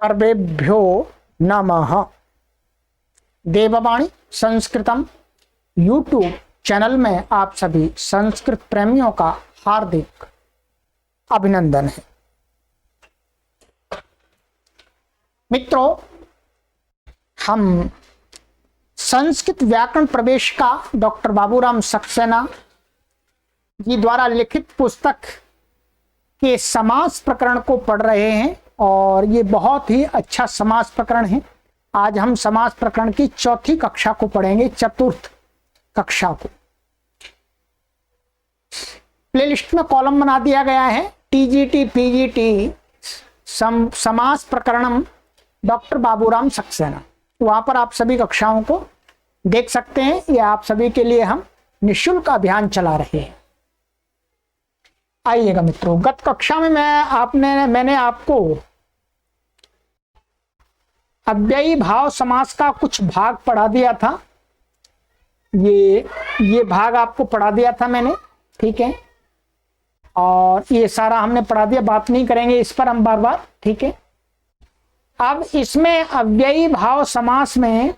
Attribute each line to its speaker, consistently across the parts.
Speaker 1: सर्वेभ्यो नमः। देववाणी संस्कृतम YouTube channel में आप सभी संस्कृत प्रेमियों का हार्दिक अभिनंदन है। मित्रों, हम संस्कृत व्याकरण प्रवेश का डॉक्टर बाबूराम सक्सेना जी द्वारा लिखित पुस्तक के समास प्रकरण को पढ़ रहे हैं और ये बहुत ही अच्छा समास प्रकरण है। आज हम समास प्रकरण की चौथी कक्षा को पढ़ेंगे, चतुर्थ कक्षा को। प्लेलिस्ट में कॉलम बना दिया गया है टीजीटी पीजीटी समास प्रकरणम डॉक्टर बाबूराम सक्सेना। वहां पर आप सभी कक्षाओं को देख सकते हैं। ये आप सभी के लिए हम निःशुल्क अभियान चला रहे हैं। आइएगा मित्रों, गत कक्षा में मैंने आपको अव्ययी भाव समास का कुछ भाग पढ़ा दिया था। ये भाग आपको पढ़ा दिया था मैंने, ठीक है। और ये सारा हमने पढ़ा दिया, बात नहीं करेंगे इस पर हम बार बार, ठीक है। अब इसमें अव्ययी भाव समास में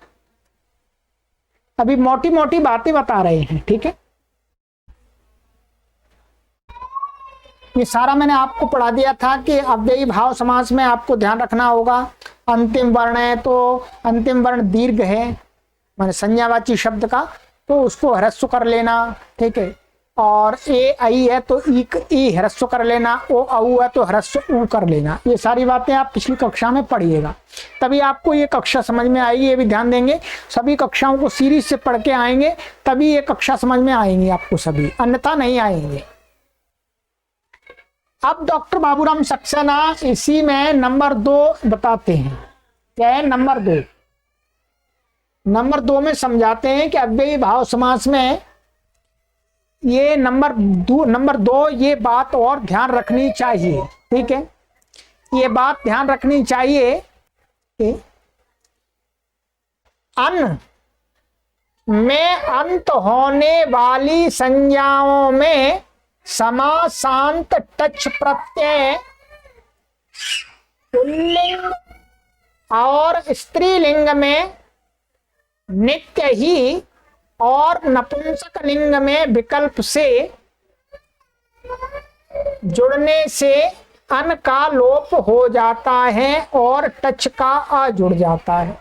Speaker 1: अभी मोटी मोटी बातें बता रहे हैं, ठीक है। ये सारा मैंने आपको पढ़ा दिया था कि अव्ययी भाव समास में आपको ध्यान रखना होगा। अंतिम वर्ण है तो अंतिम वर्ण दीर्घ है, माने संज्ञावाची शब्द का, तो उसको ह्रस्व कर लेना, ठीक है। और ए आई है तो ई ह्रस्व कर लेना, ओ औ है तो ह्रस्व ऊ कर लेना। ये सारी बातें आप पिछली कक्षा में पढ़िएगा, तभी आपको ये कक्षा समझ में आएगी। ये भी ध्यान देंगे, सभी कक्षाओं को सीरीज से पढ़ के आएंगे तभी ये कक्षा समझ में आएंगी आपको सभी, अन्यथा नहीं आएंगे। अब डॉक्टर बाबूराम सक्सेना इसी में नंबर 2 बताते हैं। क्या है नंबर 2? नंबर 2 में समझाते हैं कि अव्ययी भाव समास में ये नंबर 2 ये बात और ध्यान रखनी चाहिए, ठीक है। ये बात ध्यान रखनी चाहिए कि अन में अंत होने वाली संज्ञाओं में समासांत टच प्रत्यय पुल्लिंग और स्त्रीलिंग में नित्य ही और नपुंसक लिंग में विकल्प से जुड़ने से अन का लोप हो जाता है और टच का आ जुड़ जाता है,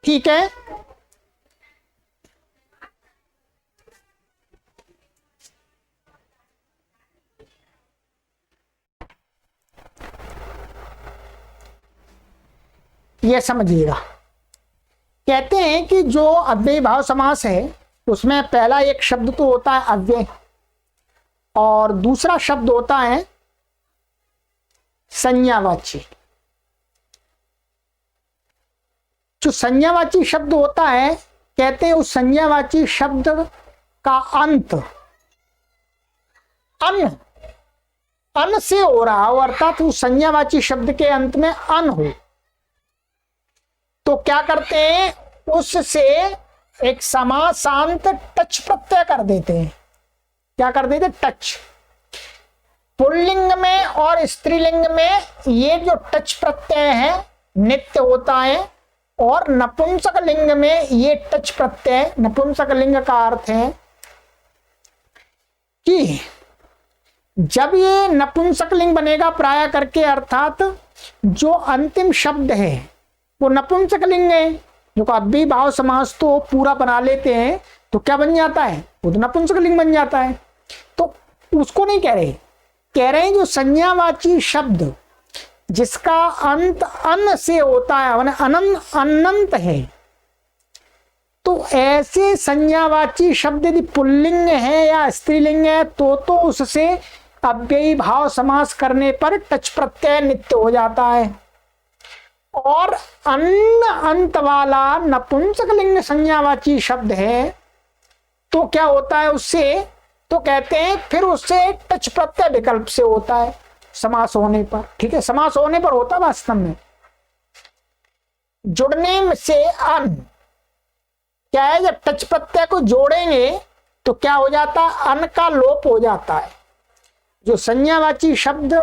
Speaker 1: ठीक है। ये समझिएगा। कहते हैं कि जो अव्ययी भाव समास है उसमें पहला एक शब्द तो होता है अव्यय और दूसरा शब्द होता है संज्ञावाची। जो संज्ञावाची शब्द होता है, कहते हैं उस संज्ञावाची शब्द का अंत अन से हो रहा हो, अर्थात उस संज्ञावाची शब्द के अंत में अन हो, तो क्या करते हैं उससे एक समासांत टच प्रत्यय कर देते हैं। क्या कर देते? टच। पुल्लिंग में और स्त्रीलिंग में ये जो टच प्रत्यय है नित्य होता है और नपुंसक लिंग में ये टच प्रत्यय, नपुंसक लिंग का अर्थ है कि जब ये नपुंसक लिंग बनेगा प्राय करके, अर्थात जो अंतिम शब्द है वो नपुंसक लिंग है। जो अव्ययी भाव समास तो पूरा बना लेते हैं तो क्या बन जाता है? वो तो नपुंसक लिंग बन जाता है। तो उसको नहीं कह रहे, कह रहे हैं जो संज्ञावाची शब्द जिसका अंत अन से होता है, अनंत है, तो ऐसे संज्ञावाची शब्द यदि पुल्लिंग है या स्त्रीलिंग है तो उससे अव्ययी भाव समास करने पर टच प्रत्यय नित्य हो जाता है। और अन्न अंत वाला नपुंसक लिंग संज्ञावाची शब्द है तो क्या होता है उससे? तो कहते हैं फिर उससे टच प्रत्यय विकल्प से होता है समास होने पर, ठीक है। समास होने पर होता वास्तव में जुड़ने से अन क्या है, जब टच प्रत्यय को जोड़ेंगे तो क्या हो जाता है? अन का लोप हो जाता है। जो संज्ञावाची शब्द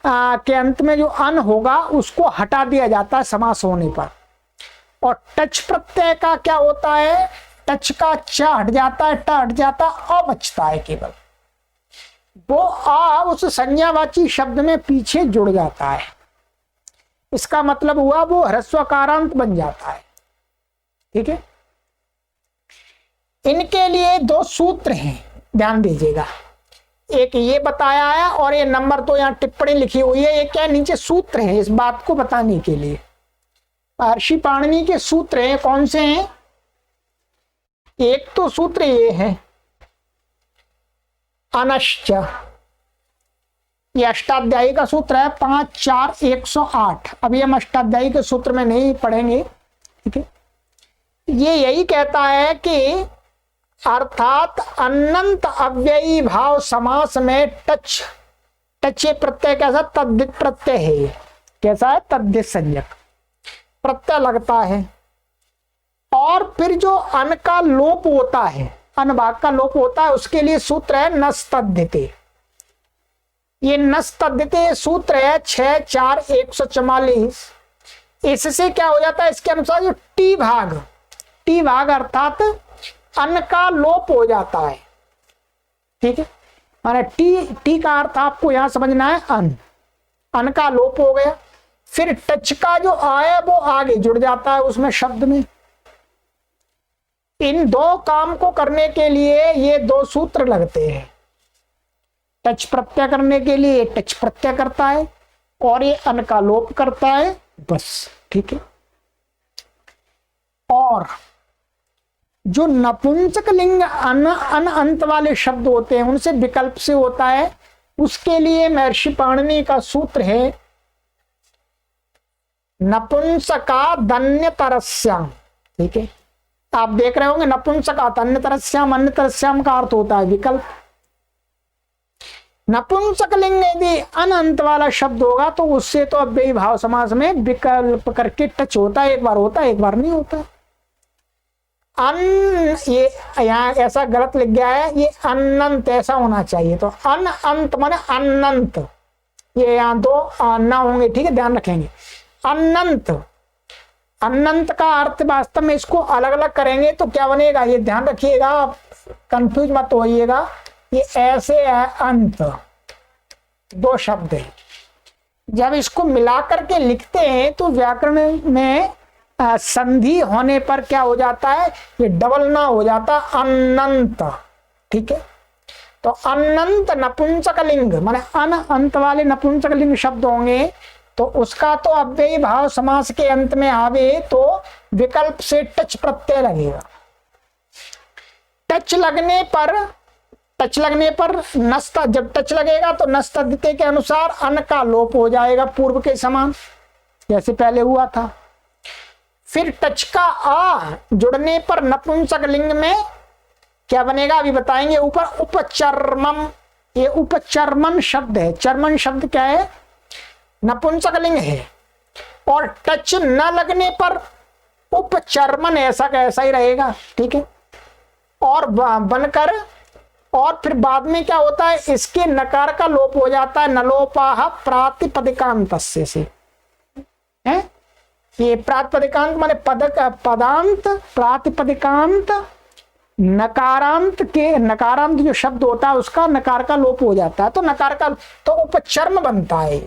Speaker 1: के अंत में जो अन होगा उसको हटा दिया जाता है समास होने पर। और टच प्रत्यय का क्या होता है, टच का च हट जाता है, ट हट जाता है, अ बचता है केवल। वो आ उस संज्ञावाची शब्द में पीछे जुड़ जाता है। इसका मतलब हुआ वो ह्रस्वकारांत बन जाता है। ठीक है, इनके लिए दो सूत्र हैं, ध्यान दीजिएगा। एक ये बताया है और ये नंबर 2 यहाँ टिप्पणी लिखी हुई है। ये क्या नीचे सूत्र है इस बात को बताने के लिए। महर्षि पाणिनि के सूत्र हैं, कौन से हैं? एक तो सूत्र ये है अनश्च, ये अष्टाध्यायी का सूत्र है 5-4-108। अभी हम अष्टाध्यायी के सूत्र में नहीं पढ़ेंगे। ठीक है, ये यही कहता है कि अर्थात अनंत अव्ययी भाव समास में टच प्रत्यय कैसा, तद्धित प्रत्यय है। ये कैसा है, तद्धित संज्ञक प्रत्यय लगता है। और फिर जो अन का लोप होता है, अन भाग का लोप होता है, उसके लिए सूत्र है नस्तद्धिते। ये नस्तद्धिते सूत्र है 6-4-144। इससे क्या हो जाता है, इसके अनुसार जो टी भाग अर्थात अन का लोप हो जाता है। ठीक है, माने टी का अर्थ आपको यहां समझना है अन का लोप हो गया। फिर टच का जो आया वो आगे जुड़ जाता है उसमें शब्द में। इन दो काम को करने के लिए ये दो सूत्र लगते हैं। टच प्रत्यय करने के लिए टच प्रत्यय करता है और ये अन का लोप करता है, बस। ठीक है, और जो नपुंसक लिंग अन अंत वाले शब्द होते हैं उनसे विकल्प से होता है, उसके लिए महर्षि पाणिनि का सूत्र है नपुंसका धन्यतरस्याम। ठीक है, आप देख रहे होंगे नपुंसका धन्यतरस्याम, अन्यतरस्याम का अर्थ होता है विकल्प। नपुंसक लिंग यदि अनंत वाला शब्द होगा तो उससे तो अव्ययी भाव समास में विकल्प करके टच होता है, एक बार होता है एक बार नहीं होता। ये यहाँ ऐसा गलत लिख गया है, ये अनंत ऐसा होना चाहिए। तो अनंत माने अनंत, ये यहाँ दो ना होंगे। ठीक है, ध्यान रखेंगे। अनंत का अर्थ वास्तव में इसको अलग अलग करेंगे तो क्या बनेगा, ये ध्यान रखिएगा, कंफ्यूज मत होइएगा। ये ऐसे है अंत, दो शब्द है। जब इसको मिलाकर के लिखते हैं तो व्याकरण में संधि होने पर क्या हो जाता है, ये डबल ना हो जाता, अनंत। ठीक है, तो अनंत नपुंसक लिंग माने अन अंत वाले नपुंसक लिंग शब्द होंगे तो उसका तो अव्ययी भाव समास के अंत में आवे तो विकल्प से टच प्रत्यय लगेगा। टच लगने पर नस्त, जब टच लगेगा तो नस्तद्धिते के अनुसार अन का लोप हो जाएगा पूर्व के समान, जैसे पहले हुआ था। फिर टच का आ जुड़ने पर नपुंसक लिंग में क्या बनेगा अभी बताएंगे ऊपर, उपचर्मम। ये उपचर्मन शब्द है। चर्मन शब्द क्या है, नपुंसक लिंग है। और टच न लगने पर उपचर्मन ऐसा का ऐसा ही रहेगा। ठीक है, और बनकर और फिर बाद में क्या होता है, इसके नकार का लोप हो जाता है, नलोपाह प्रातिपदिकांतस्य से है। ये प्रातिपदिकांत माने पदांत, प्रातिपदिकांत, नकारांत जो शब्द होता है उसका नकार का लोप हो जाता है तो नकार का तो उपचर्म बनता है,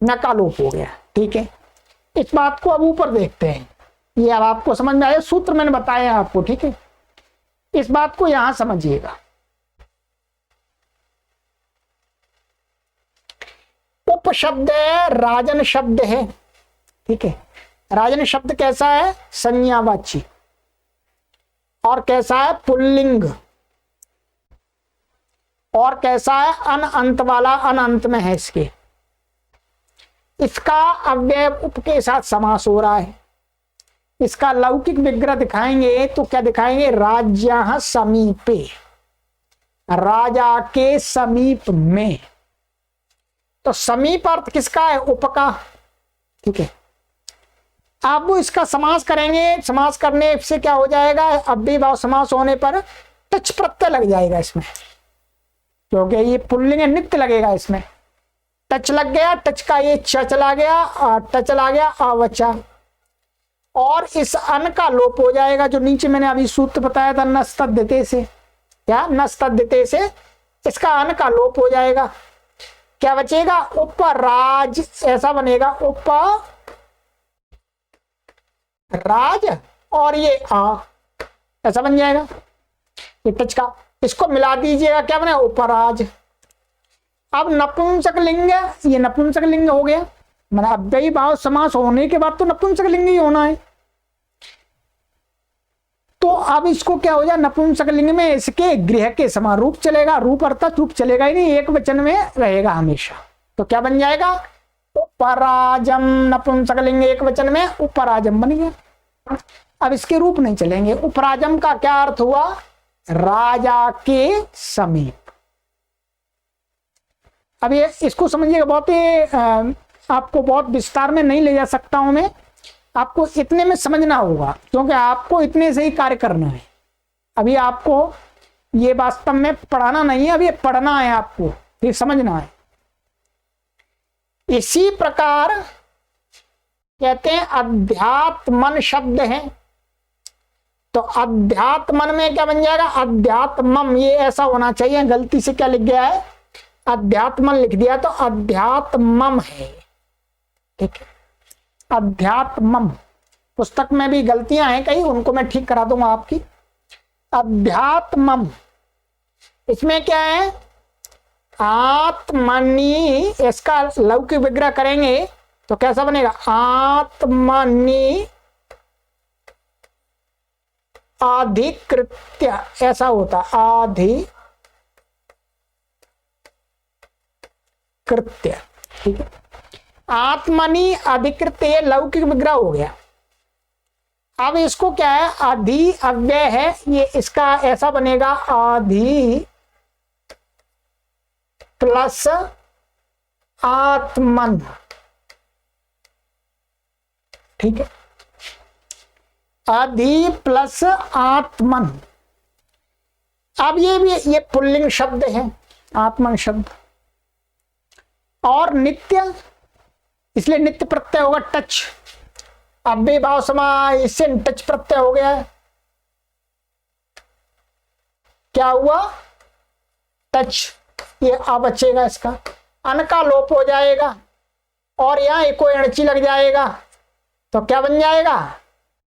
Speaker 1: नका लोप हो गया। ठीक है, इस बात को अब ऊपर देखते हैं। ये अब आपको समझ में आया, सूत्र मैंने बताया आपको। ठीक है, इस बात को यहां समझिएगा। उप शब्द है, राजन शब्द है। ठीक है, राजन शब्द कैसा है, संज्ञावाची, और कैसा है पुल्लिंग, और कैसा है अन अंत वाला, अन अंत में है इसके। इसका अव्यय उप के साथ समास हो रहा है। इसका लौकिक विग्रह दिखाएंगे तो क्या दिखाएंगे, राज्य समीपे, राजा के समीप में। तो समीप अर्थ किसका है, उप का। ठीक है, अब इसका समास करेंगे। समास करने से क्या हो जाएगा, अव्ययी भाव समास होने पर टच प्रत्यय लग जाएगा इसमें। क्योंकि ये पुल्लिंग है, नित्य लगेगा इसमें। टच लग गया, टच का ये च चला गया, टच चला गया, आ बचा। और इस अन का लोप हो जाएगा, जो नीचे मैंने अभी सूत्र बताया था नस्तद्धिते से, क्या नस्तद्धिते से इसका अन का लोप हो जाएगा। क्या बचेगा? उपराज, ऐसा बनेगा उपराज, और ये आ ऐसा बन जाएगा, ये टच का, इसको मिला दीजिएगा, क्या बने? उपराज। अब नपुंसक लिंग, ये नपुंसक लिंग हो गया, मतलब अव्ययी भाव समास होने के बाद तो नपुंसक लिंग ही होना है। तो अब इसको क्या हो जाए, नपुंसक लिंग में इसके गृह के समान रूप चलेगा, रूप अर्थात रूप चलेगा ही नहीं, एक वचन में रहेगा हमेशा। तो क्या बन जाएगा? उपराजम, नपुंसक लिंग एक वचन में उपराजम बन गया। अब इसके रूप नहीं चलेंगे। उपराजम का क्या अर्थ हुआ? राजा के समीप। अब ये इसको समझिएगा, बहुत ही आपको बहुत विस्तार में नहीं ले जा सकता हूं मैं, आपको इतने में समझना होगा, क्योंकि आपको इतने से ही कार्य करना है। अभी आपको ये वास्तव में पढ़ाना नहीं है, अभी पढ़ना है, आपको फिर समझना है। इसी प्रकार कहते हैं अध्यात्मन शब्द है, तो अध्यात्मन में क्या बन जाएगा? अध्यात्मम, ये ऐसा होना चाहिए, गलती से क्या लिख गया है? अध्यात्मन लिख दिया, तो अध्यात्मम है, ठीक है। अध्यात्मम, पुस्तक में भी गलतियां हैं कई, उनको मैं ठीक करा दूंगा आपकी। अध्यात्मम, इसमें क्या है? आत्मनि, इसका लौकिक विग्रह करेंगे तो कैसा बनेगा? आत्मनि अधिकृत्य, ऐसा होता, अधिकृत्य, ठीक है। आत्मनि अधिकृत, ये लौकिक विग्रह हो गया। अब इसको क्या है? अधि अव्यय है, ये इसका ऐसा बनेगा, अधि प्लस आत्मन, ठीक है। अधि प्लस आत्मन। अब ये भी ये पुल्लिंग शब्द है, आत्मन शब्द, और नित्य, इसलिए नित्य प्रत्यय होगा टच। अब भी भाव समास, इससे टच प्रत्यय हो गया है, क्या हुआ? टच, ये आ बचेगा, इसका अन का लोप हो जाएगा, और यहां एको एणची लग जाएगा, तो क्या बन जाएगा?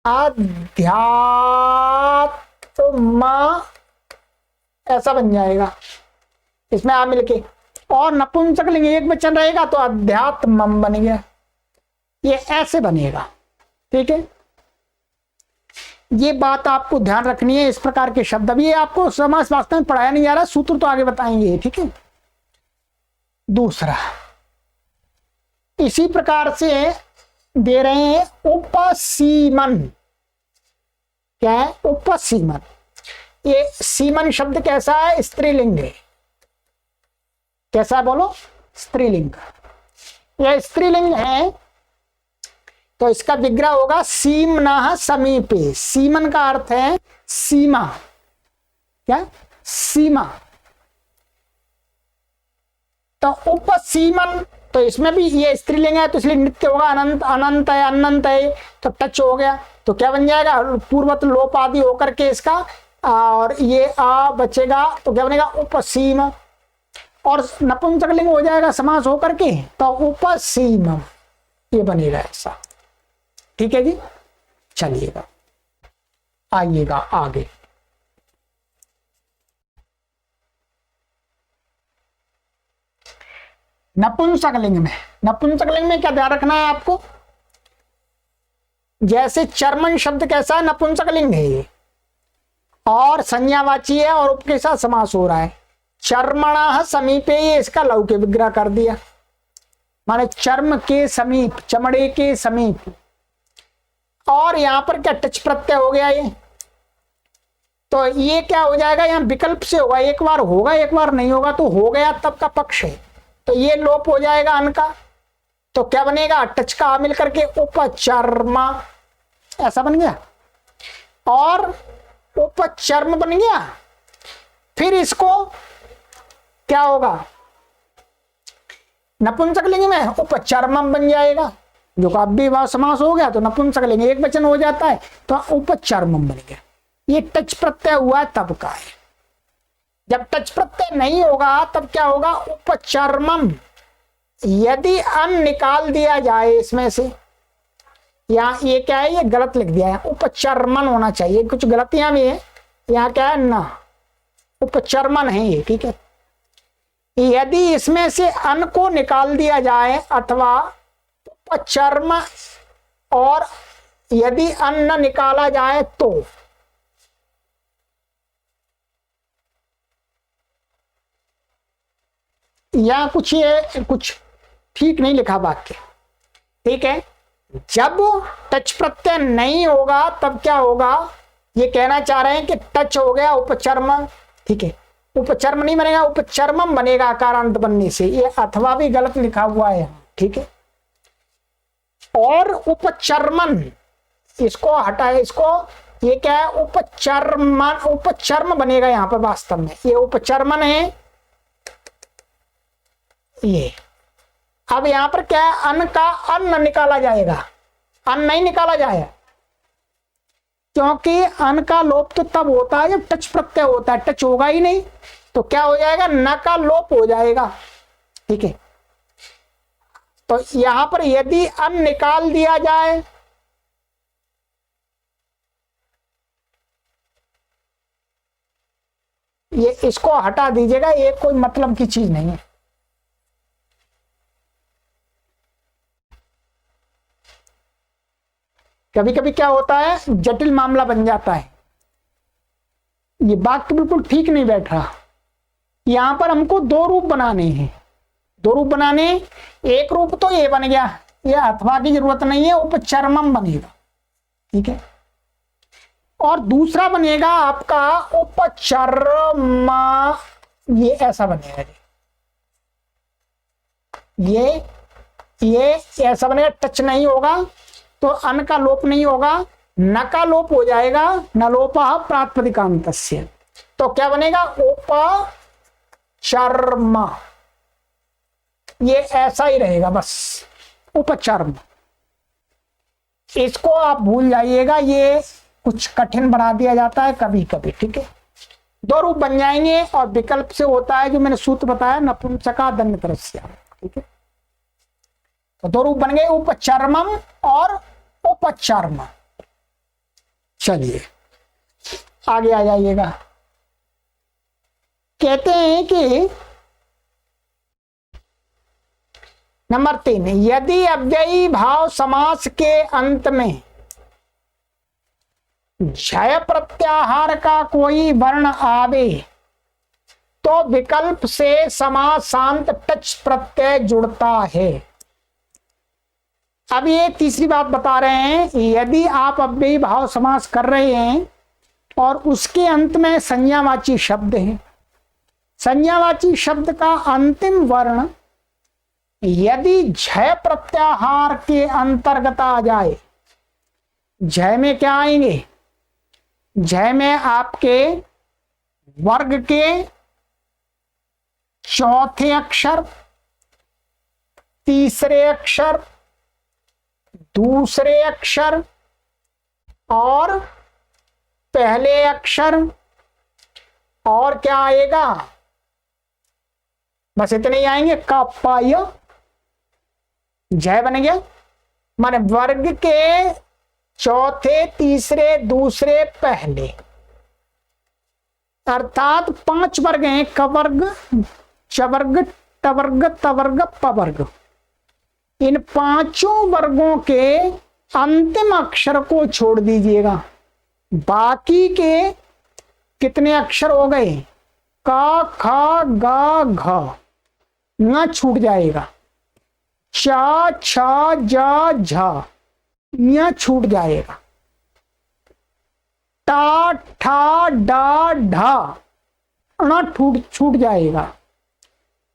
Speaker 1: अध्यात्म, ऐसा बन जाएगा, इसमें आ मिलके, और नपुंसक लिंग एक वचन रहेगा तो अध्यात्मम बन गया, ये ऐसे बनेगा, ठीक है। ये बात आपको ध्यान रखनी है, इस प्रकार के शब्द। अभी आपको समास वास्तव में पढ़ाया नहीं जा रहा, सूत्र तो आगे बताएंगे, ठीक है। दूसरा इसी प्रकार से दे रहे हैं उपसीमन। क्या है? उपसीमन। ये सीमन शब्द कैसा है? स्त्रीलिंग है। कैसा बोलो? स्त्रीलिंग। यह स्त्रीलिंग है, तो इसका विग्रह होगा सीमना समीपे। सीमन का अर्थ है सीमा, क्या? सीमा। तो उपसीमन, तो इसमें भी ये स्त्रीलिंग है, तो इसलिए नित्य होगा, अनंत, अनंत है, अनंत है, तो टच हो गया, तो क्या बन जाएगा? पूर्वत लोप आदि होकर के इसका, और ये आ बचेगा, तो क्या बनेगा? उपसीम, और नपुंसकलिंग हो जाएगा समास होकर के, तो उपसीम, ये बनेगा ऐसा, ठीक है जी। चलिएगा, आइएगा आगे। नपुंसकलिंग में क्या ध्यान रखना है आपको? जैसे चर्मन शब्द कैसा है? नपुंसकलिंग है ये, और संज्ञावाची है, और उप के साथ समास हो रहा है। चर्मणा समीपे, ये इसका लौकिक विग्रह कर दिया, माने चर्म के समीप, चमड़े के समीप, और यहां पर क्या? टच प्रत्यय हो गया ये, तो ये क्या हो जाएगा? यहाँ विकल्प से होगा, एक बार होगा एक बार नहीं होगा, तो हो गया तब का पक्ष है, तो ये लोप हो जाएगा अन का, तो क्या बनेगा? टच का आ मिल करके उपचर्मा, ऐसा बन गया, और उपचर्म बन गया। फिर इसको क्या होगा, नपुंसकलिंग में उपचर्मम बन जाएगा, जो का अव्ययीभाव समास हो गया तो नपुंसकलिंग एक वचन हो जाता है, तो उपचर्मम बन गया। ये टच प्रत्यय हुआ तब का है। जब टच प्रत्यय नहीं होगा तब क्या होगा, उपचर्मम। यदि अन निकाल दिया जाए इसमें से, यहाँ ये क्या है, ये गलत लिख दिया है, उपचर्मन होना चाहिए, कुछ गलतियां भी है। यहाँ क्या है ना, उपचर्मन है ये, ठीक है। यदि इसमें से अन को निकाल दिया जाए अथवा उपचर्म, और यदि अन न निकाला जाए तो या कुछ ठीक नहीं लिखा वाक्य, ठीक है। जब टच प्रत्यय नहीं होगा तब क्या होगा, ये कहना चाह रहे हैं कि टच हो गया उपचर्म, ठीक है। उपचर्म नहीं बनेगा, उपचर्मम बनेगा आकारांत बनने से, ये अथवा भी गलत लिखा हुआ है, ठीक है। और उपचर्मन, इसको हटाए, इसको, ये क्या है, उपचर्मन, उपचर्म बनेगा यहाँ पर वास्तव में, ये उपचर्मन है ये। अब यहां पर क्या है, अन का अन्न निकाला जाएगा, अन नहीं निकाला जाए, क्योंकि अन का लोप तो तब होता है जब टच प्रत्यय होता है, टच होगा ही नहीं तो क्या हो जाएगा, न का लोप हो जाएगा, ठीक है। तो यहां पर यदि अन निकाल दिया जाए, ये इसको हटा दीजिएगा, ये कोई मतलब की चीज नहीं है। कभी कभी क्या होता है, जटिल मामला बन जाता है, ये वाक्य बिल्कुल ठीक नहीं बैठ रहा। यहां पर हमको दो रूप बनाने हैं, दो रूप बनाने, एक रूप तो ये बन गया, ये अथवा की जरूरत नहीं है, उपचर्मम बनेगा, ठीक है। और दूसरा बनेगा आपका उपचर्मा, ये ऐसा बनेगा, ये ऐसा बनेगा, टच नहीं होगा तो अन का लोप नहीं होगा, न का लोप हो जाएगा, न लोपः प्रातिपदिकान्तस्य, तो क्या बनेगा, उपचर्म, ये ऐसा ही रहेगा बस, उपचर्म। इसको आप भूल जाइएगा, ये कुछ कठिन बना दिया जाता है कभी कभी, ठीक है। दो रूप बन जाएंगे और विकल्प से होता है जो मैंने सूत्र बताया, नपुंसका दन्यतरस्य, ठीक है। तो दो रूप बन गए, उपचर्मम और उपचर्म। चलिए आगे आ जाइएगा। कहते हैं कि नंबर 3, यदि अव्ययी भाव समास के अंत में झय प्रत्याहार का कोई वर्ण आवे तो विकल्प से समासांत टच प्रत्यय जुड़ता है। अब ये तीसरी बात बता रहे हैं, यदि आप अव्ययी भाव समास कर रहे हैं और उसके अंत में संज्ञावाची शब्द है, संज्ञावाची शब्द का अंतिम वर्ण यदि झय प्रत्याहार के अंतर्गत आ जाए, झय में क्या आएंगे, झय में आपके वर्ग के चौथे अक्षर, तीसरे अक्षर, दूसरे अक्षर और पहले अक्षर, और क्या आएगा, बस इतने ही आएंगे, का पाय जय बन गया। माने वर्ग के चौथे, तीसरे, दूसरे, पहले, अर्थात 5 वर्ग हैं, कवर्ग, चवर्ग, टवर्ग, तवर्ग, पवर्ग। इन 5 वर्गों के अंतिम अक्षर को छोड़ दीजिएगा, बाकी के कितने अक्षर हो गए, का, खा, गा, घ, न छूट जाएगा, चा, छा, जा, झा, यह छूट जाएगा, टा, ठा, डा, ढा, न छूट जाएगा,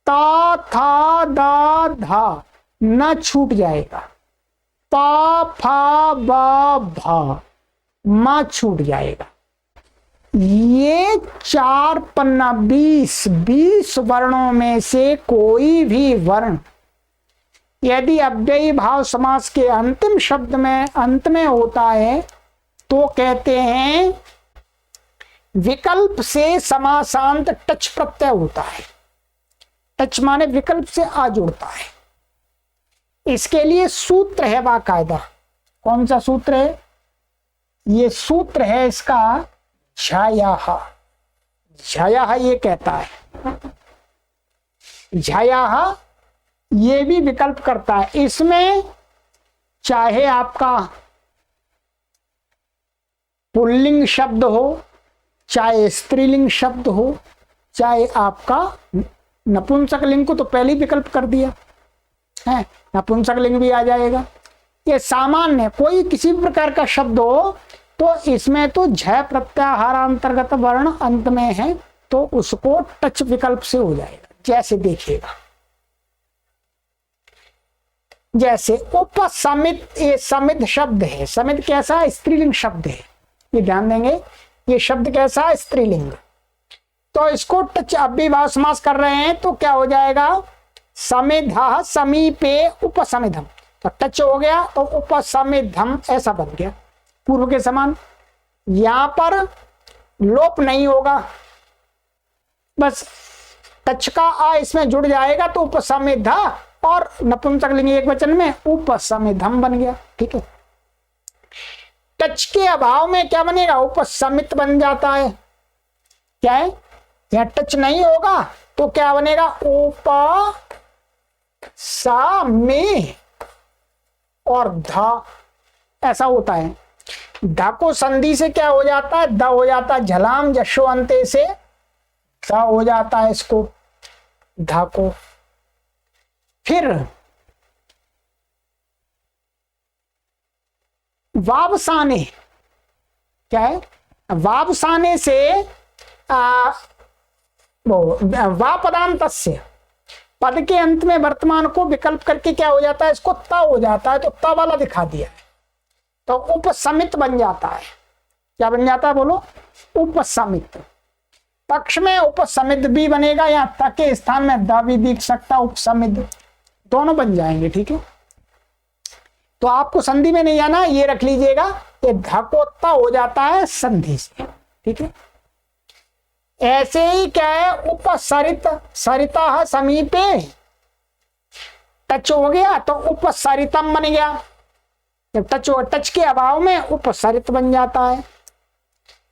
Speaker 1: ता, था, दा, धा, न छूट जाएगा, पा, फा, बा, भा, मा छूट जाएगा। ये 4 पन्ना 20 वर्णों में से कोई भी वर्ण यदि अव्ययी भाव समास के अंतिम शब्द में अंत में होता है तो कहते हैं विकल्प से समासांत टच प्रत्यय होता है। टच माने विकल्प से आ जुड़ता है। इसके लिए सूत्र है बाकायदा। कौन सा सूत्र है? ये सूत्र है इसका झयाहा। झयाहा ये कहता है, झयाहा ये भी विकल्प करता है। इसमें चाहे आपका पुल्लिंग शब्द हो, चाहे स्त्रीलिंग शब्द हो, चाहे आपका नपुंसकलिंग को तो पहले ही विकल्प कर दिया है, नपुंसकलिंग भी आ जाएगा। ये सामान्य कोई किसी भी प्रकार का शब्द हो तो इसमें तो झ प्रत्याहारांतर्गत वर्ण अंत में है तो उसको टच विकल्प से हो जाएगा। जैसे देखिएगा, जैसे उपसमित, ये समित शब्द है। समित कैसा? स्त्रीलिंग शब्द है। ये ध्यान देंगे, ये शब्द कैसा है? स्त्रीलिंग। तो इसको टच अव्ययीभाव समास कर रहे हैं तो क्या हो जाएगा? समिधा समीपे उपसमिधम। तो टच हो गया तो उपसमिधम ऐसा बन गया, पूर्व के समान। यहां पर लोप नहीं होगा, बस टच का आ इसमें जुड़ जाएगा तो उपसमिधा और नपुंसकलिंग एक वचन में उपसमिधम बन गया। ठीक है। टच के अभाव में क्या बनेगा? उपसमित बन जाता है। क्या है? यहां टच नहीं होगा तो क्या बनेगा? उपसमित और धा ऐसा होता है। धा को संधि से क्या हो जाता है? द हो जाता है। झलाम जशो अंते से ध हो जाता है इसको, धा को। फिर वावसाने क्या है? वावसाने से वापदांतस्य पद के अंत में वर्तमान को विकल्प करके क्या हो जाता है? इसको त हो जाता है तो त वाला दिखा दिया है तो उपसमित बन जाता है। क्या बन जाता है? बोलो, उपसमित। पक्ष में उपसमित भी बनेगा, या त के स्थान में द भी दिख सकता, उपसमित दोनों बन जाएंगे। ठीक है। तो आपको संधि में नहीं आना, ये रख लीजिएगा, ये ध को त हो जाता है संधि से। ठीक है। ऐसे ही क्या है? उपसरित, सरिता समीपे टच हो गया तो उपसरितम बन गया। जब टच हो, टच के अभाव में उपसरित बन जाता है।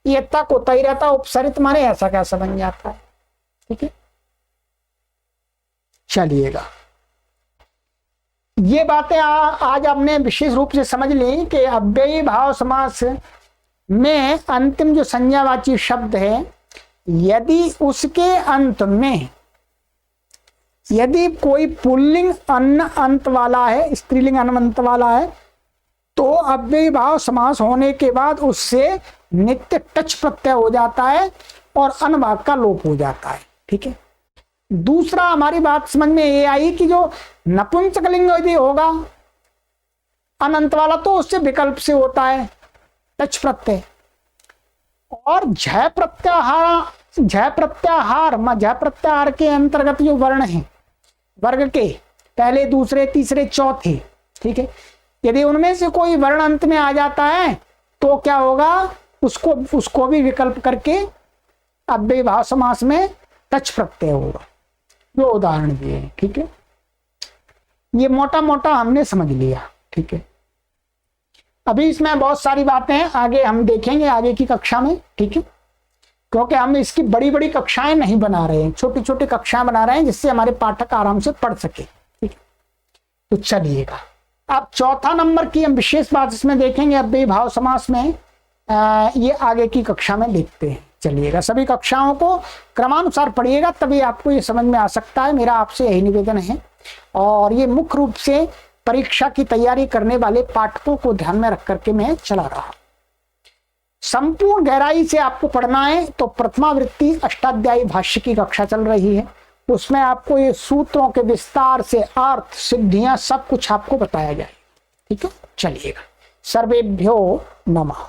Speaker 1: ये तक होता ही रहता, उपसरित माने ऐसा कैसा बन जाता है। ठीक है। चलिएगा, ये बातें आज हमने विशेष रूप से समझ ली कि अव्ययी भाव समास में अंतिम जो संज्ञावाची शब्द है, यदि उसके अंत में यदि कोई पुल्लिंग अन्न अंत वाला है, स्त्रीलिंग अन्न अंत वाला है, तो अव्ययी भाव समास होने के बाद उससे नित्य टच प्रत्यय हो जाता है और अनुभाग का लोप हो जाता है। ठीक है। दूसरा हमारी बात समझ में ये आई कि जो नपुंसकलिंग यदि होगा अनंत वाला तो उससे विकल्प से होता है टच प्रत्यय। और झ प्रत्याहार के अंतर्गत जो वर्ण है वर्ग के पहले, दूसरे, तीसरे, चौथे, ठीक है, यदि उनमें से कोई वर्ण अंत में आ जाता है तो क्या होगा? उसको भी विकल्प करके अव्ययी भाव समास में टच प्रत्यय होगा। जो उदाहरण दिए हैं। ठीक है। ये मोटा मोटा हमने समझ लिया। ठीक है। अभी इसमें बहुत सारी बातें आगे हम देखेंगे आगे की कक्षा में। ठीक है। क्योंकि हम इसकी बड़ी बड़ी कक्षाएं नहीं बना रहे हैं, छोटी छोटी कक्षाएं बना रहे हैं जिससे हमारे पाठक आराम से पढ़ सके। ठीक है। तो चलिएगा, अब चौथा नंबर की हम विशेष बात इसमें देखेंगे अव्ययी भाव समास में। ये आगे की कक्षा में देखते हैं। चलिएगा, सभी कक्षाओं को क्रमानुसार पढ़िएगा, तभी आपको ये समझ में आ सकता है। मेरा आपसे यही निवेदन है। और ये मुख्य रूप से परीक्षा की तैयारी करने वाले पाठकों को ध्यान में रख करके मैं चला रहा। संपूर्ण गहराई से आपको पढ़ना है तो प्रथमावृत्ति अष्टाध्यायी भाष्य की कक्षा चल रही है, उसमें आपको ये सूत्रों के विस्तार से अर्थ, सिद्धियां, सब कुछ आपको बताया जाए। ठीक है। चलिएगा, सर्वेभ्यो नमः।